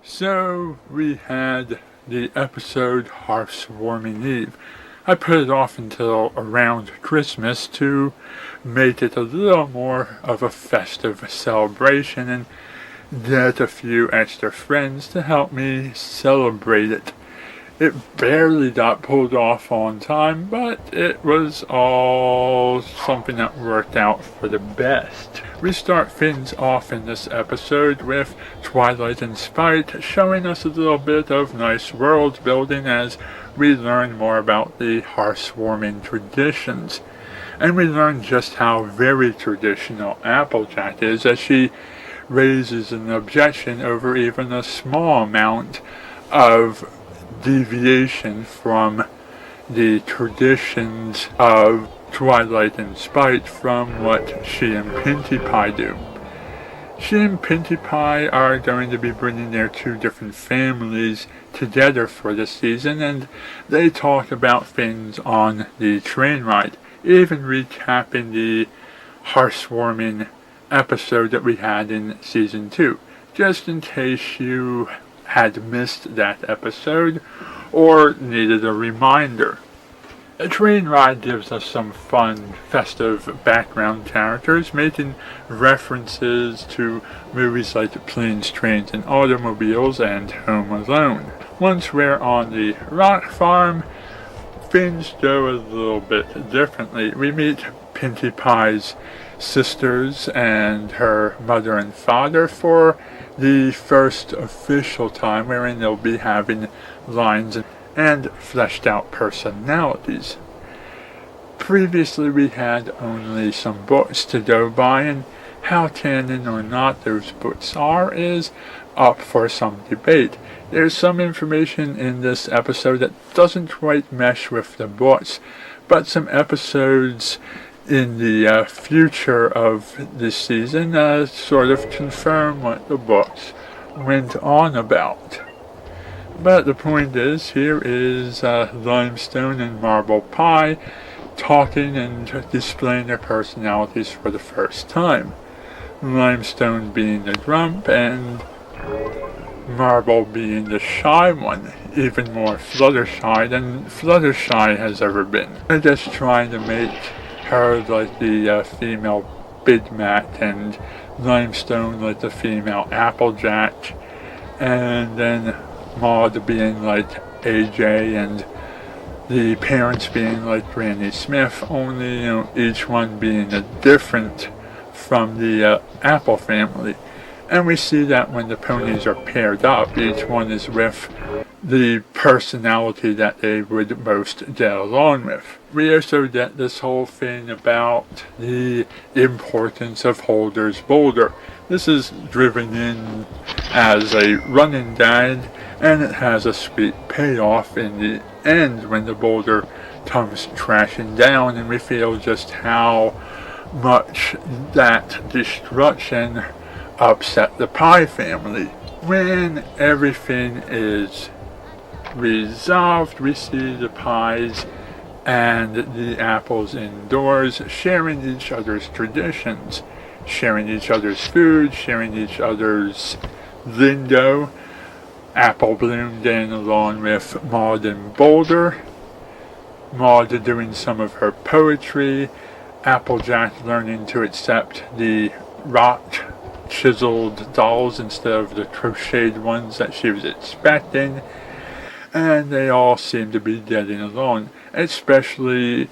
So we had the episode Hearths Warming Eve. I put it off until around Christmas to make it a little more of a festive celebration and get a few extra friends to help me celebrate it. It barely got pulled off on time, but it was all something that worked out for the best. We start things off in this episode with Twilight and Spite showing us a little bit of nice world building as we learn more about the hearthwarming traditions. And we learn just how very traditional Applejack is as she raises an objection over even a small amount of deviation from the traditions of Twilight and Spite from what she and Pinkie Pie do. She and Pinkie Pie are going to be bringing their two different families together for this season, and they talk about things on the train ride, even recapping the hearthwarming episode that we had in Season 2, just in case you had missed that episode or needed a reminder. A train ride gives us some fun, festive background characters making references to movies like Planes, Trains, and Automobiles and Home Alone. Once we're on the rock farm, things go a little bit differently. We meet Pinkie Pie's sisters and her mother and father for the first official time wherein they'll be having lines and fleshed out personalities. Previously we had only some books to go by, and how canon or not those books are is up for some debate. There's some information in this episode that doesn't quite mesh with the books, but some episodes in the future of this season sort of confirm what the books went on about. But the point is, here is Limestone and Marble Pie talking and displaying their personalities for the first time. Limestone being the grump and Marble being the shy one, even more Fluttershy than Fluttershy has ever been. They're just trying to make her like the female Big Mac and Limestone like the female Applejack, and then Maud being like AJ and the parents being like Granny Smith, only each one being different from the Apple family. And we see that when the ponies are paired up, each one is with the personality that they would most get along with. We also get this whole thing about the importance of Holder's Boulder. This is driven in as a running gag, and it has a sweet payoff in the end when the boulder comes crashing down, and we feel just how much that destruction upset the Pie family. When everything is resolved, we see the Pies and the Apples indoors sharing each other's traditions, sharing each other's food, sharing each other's lingo. Apple Bloom getting along with Maud and Boulder, Maud doing some of her poetry, Applejack learning to accept the rock chiseled dolls instead of the crocheted ones that she was expecting, and they all seem to be getting along, especially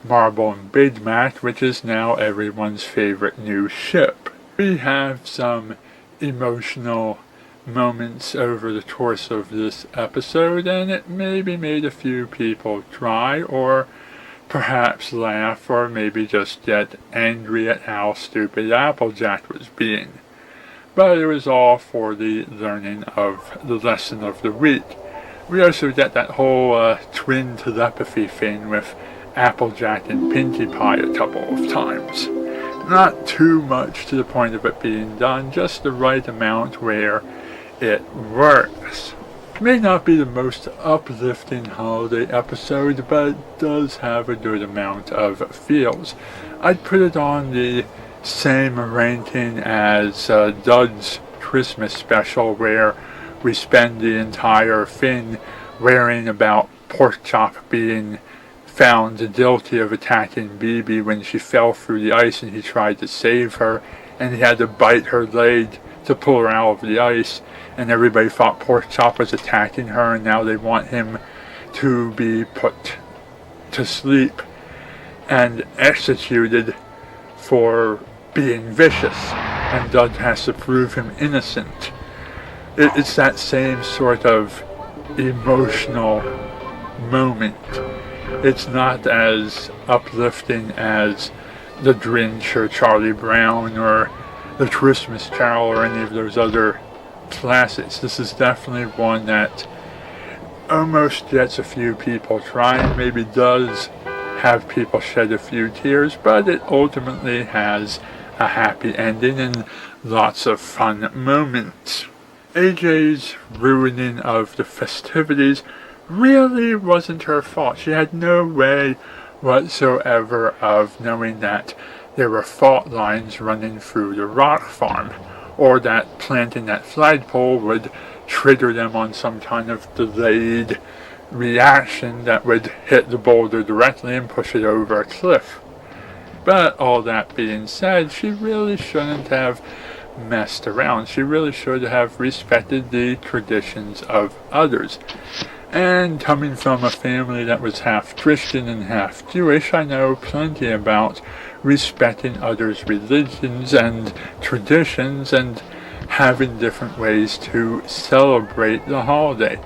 Marble and Big Mac, which is now everyone's favorite new ship. We have some emotional moments over the course of this episode, and it maybe made a few people cry or perhaps laugh or maybe just get angry at how stupid Applejack was being. But it was all for the learning of the lesson of the week. We also get that whole twin telepathy thing with Applejack and Pinkie Pie a couple of times. Not too much to the point of it being done, just the right amount where it works. It may not be the most uplifting holiday episode, but it does have a good amount of feels. I'd put it on the same ranking as Doug's Christmas special, where we spend the entire thing worrying about Porkchop being found guilty of attacking Bibi when she fell through the ice and he tried to save her, and he had to bite her leg to pull her out of the ice, and everybody thought Porkchop was attacking her, and now they want him to be put to sleep and executed for being vicious, and Doug has to prove him innocent. It's that same sort of emotional moment. It's not as uplifting as The Grinch or Charlie Brown or The Christmas Carol or any of those other classics. This is definitely one that almost gets a few people crying, maybe does have people shed a few tears, but it ultimately has a happy ending and lots of fun moments. AJ's ruining of the festivities really wasn't her fault. She had no way whatsoever of knowing that there were fault lines running through the rock farm, or that planting that flagpole would trigger them on some kind of delayed reaction that would hit the boulder directly and push it over a cliff. But all that being said, she really shouldn't have messed around. She really should have respected the traditions of others. And coming from a family that was half Christian and half Jewish, I know plenty about respecting others' religions and traditions and having different ways to celebrate the holiday.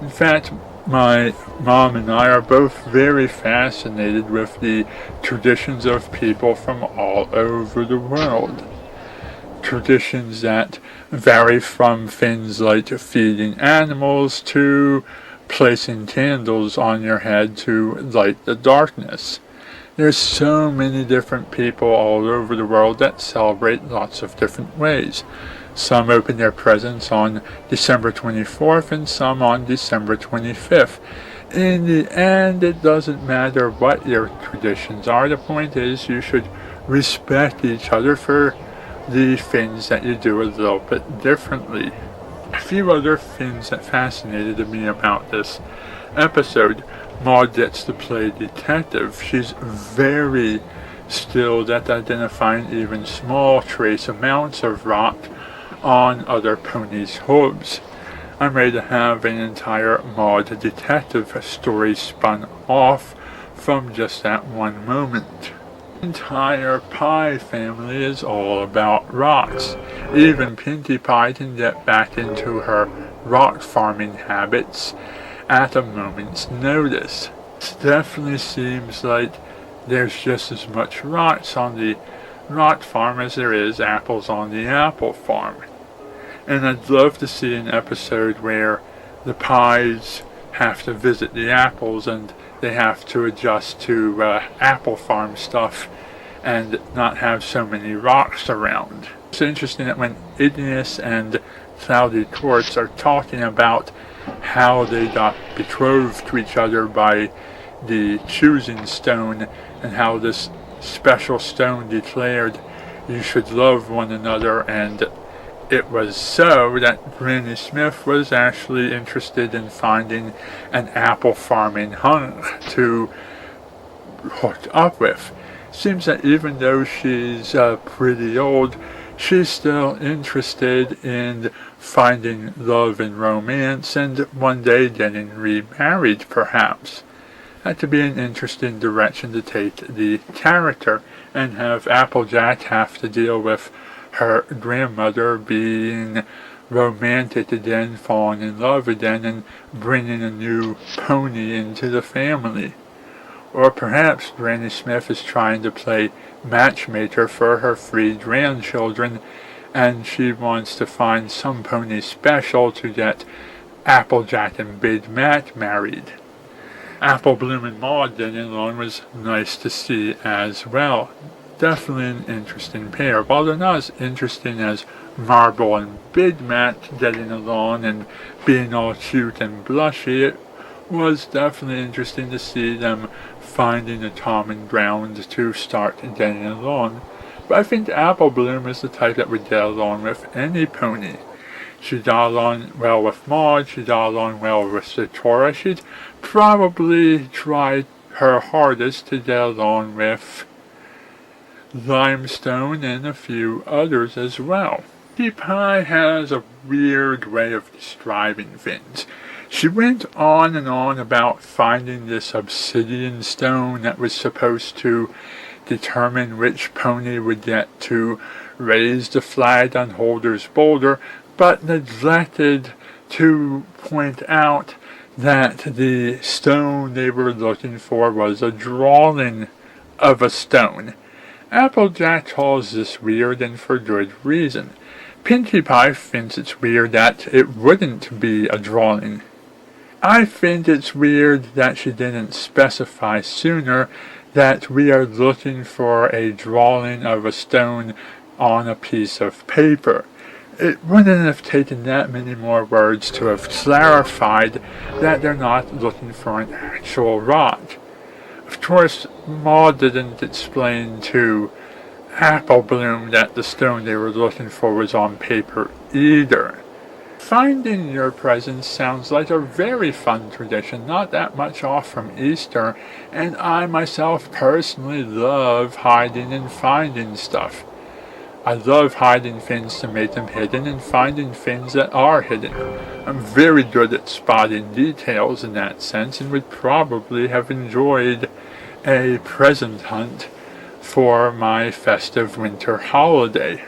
In fact, my mom and I are both very fascinated with the traditions of people from all over the world. Traditions that vary from things like feeding animals to placing candles on your head to light the darkness. There's so many different people all over the world that celebrate lots of different ways. Some open their presents on December 24th and some on December 25th. In the end, it doesn't matter what your traditions are. The point is you should respect each other for the things that you do a little bit differently. A few other things that fascinated me about this episode. Maud gets to play detective. She's very skilled at identifying even small trace amounts of rot on other ponies' hooves. I'm ready to have an entire Maud detective story spun off from just that one moment. The entire Pie family is all about rocks. Even Pinkie Pie can get back into her rock farming habits at a moment's notice. It definitely seems like there's just as much rocks on the rock farm as there is apples on the apple farm. And I'd love to see an episode where the Pies have to visit the apples and they have to adjust to apple farm stuff and not have so many rocks around. It's interesting that when Igneous and Cloudy Quartz are talking about how they got betrothed to each other by the choosing stone and how this special stone declared you should love one another, and it was so that Granny Smith was actually interested in finding an apple farming hunk to hook up with. Seems that even though she's pretty old, she's still interested in finding love and romance and one day getting remarried, perhaps. That could be an interesting direction to take the character, and have Applejack have to deal with her grandmother being romantic again, falling in love again, and bringing a new pony into the family. Or perhaps Granny Smith is trying to play matchmaker for her 3 grandchildren, and she wants to find some pony special to get Applejack and Big Mac married. Apple Bloom and Maud getting along was nice to see as well. Definitely an interesting pair. While they're not as interesting as Marble and Big Mac getting along and being all cute and blushy, it was definitely interesting to see them finding a common ground to start getting along. But I think Apple Bloom is the type that would get along with any pony. She got along well with Maud, she got along well with Satora. She'd probably tried her hardest to get along with Limestone and a few others as well. Pinkie Pie has a weird way of describing things. She went on and on about finding this obsidian stone that was supposed to determine which pony would get to raise the flag on Holder's Boulder, but neglected to point out that the stone they were looking for was a drawing of a stone. Applejack calls this weird, and for good reason. Pinkie Pie thinks it's weird that it wouldn't be a drawing. I think it's weird that she didn't specify sooner that we are looking for a drawing of a stone on a piece of paper. It wouldn't have taken that many more words to have clarified that they're not looking for an actual rock. Of course, Maud didn't explain to Apple Bloom that the stone they were looking for was on paper either. Finding your presents sounds like a very fun tradition, not that much off from Easter, and I myself personally love hiding and finding stuff. I love hiding things to make them hidden and finding things that are hidden. I'm very good at spotting details in that sense and would probably have enjoyed a present hunt for my festive winter holiday.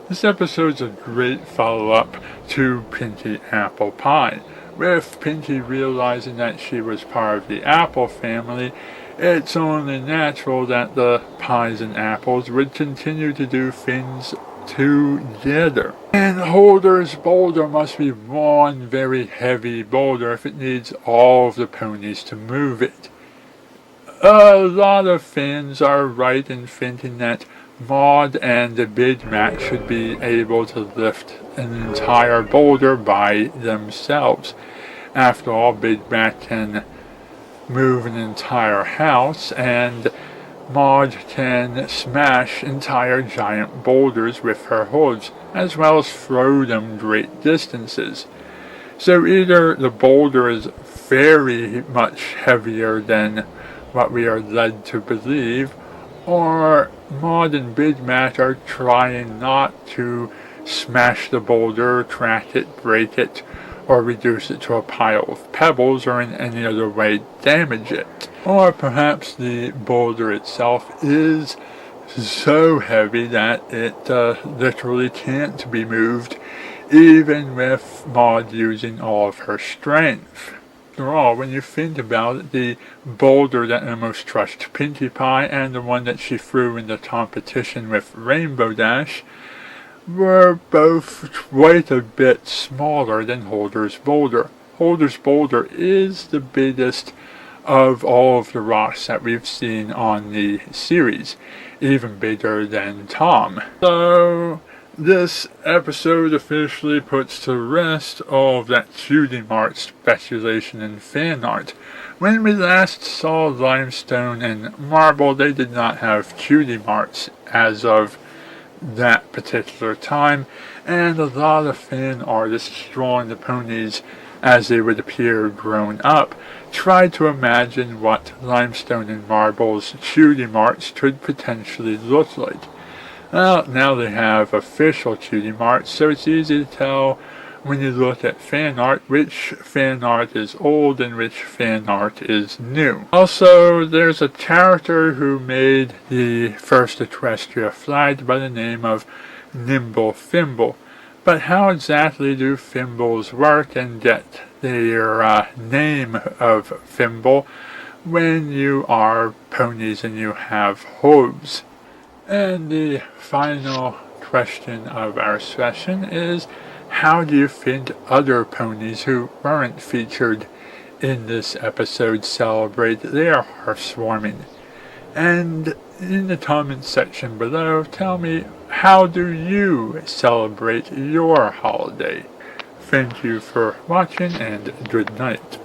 This episode's a great follow-up to Pinkie Apple Pie. With Pinkie realizing that she was part of the Apple family, it's only natural that the Pies and Apples would continue to do things together. And Holder's Boulder must be one very heavy boulder if it needs all of the ponies to move it. A lot of fans are right in thinking that Maud and the Big Mac should be able to lift an entire boulder by themselves. After all, Big Mac can move an entire house, and Maud can smash entire giant boulders with her hooves, as well as throw them great distances. So either the boulder is very much heavier than what we are led to believe, or Maud and Big Mac are trying not to smash the boulder, crack it, break it, or reduce it to a pile of pebbles, or in any other way damage it. Or perhaps the boulder itself is so heavy that it literally can't be moved, even with Maud using all of her strength. After all, when you think about it, the boulder that almost crushed Pinkie Pie and the one that she threw in the competition with Rainbow Dash were both quite a bit smaller than Holder's Boulder. Holder's Boulder is the biggest of all of the rocks that we've seen on the series, even bigger than Tom. So this episode officially puts to rest all of that cutie mark speculation and fan art. When we last saw Limestone and Marble, they did not have cutie marks as of that particular time, and a lot of fan artists drawing the ponies as they would appear grown up tried to imagine what Limestone and Marble's cutie marks could potentially look like. Well, now they have official cutie marks, so it's easy to tell when you look at fan art which fan art is old and which fan art is new. Also, there's a character who made the first Equestria flag by the name of Nimble Fimble. But how exactly do Fimbles work and get their name of Fimble when you are ponies and you have hooves? And the final question of our session is, how do you think other ponies who weren't featured in this episode celebrate their hearthwarming? And in the comments section below, tell me, how do you celebrate your holiday? Thank you for watching, and good night.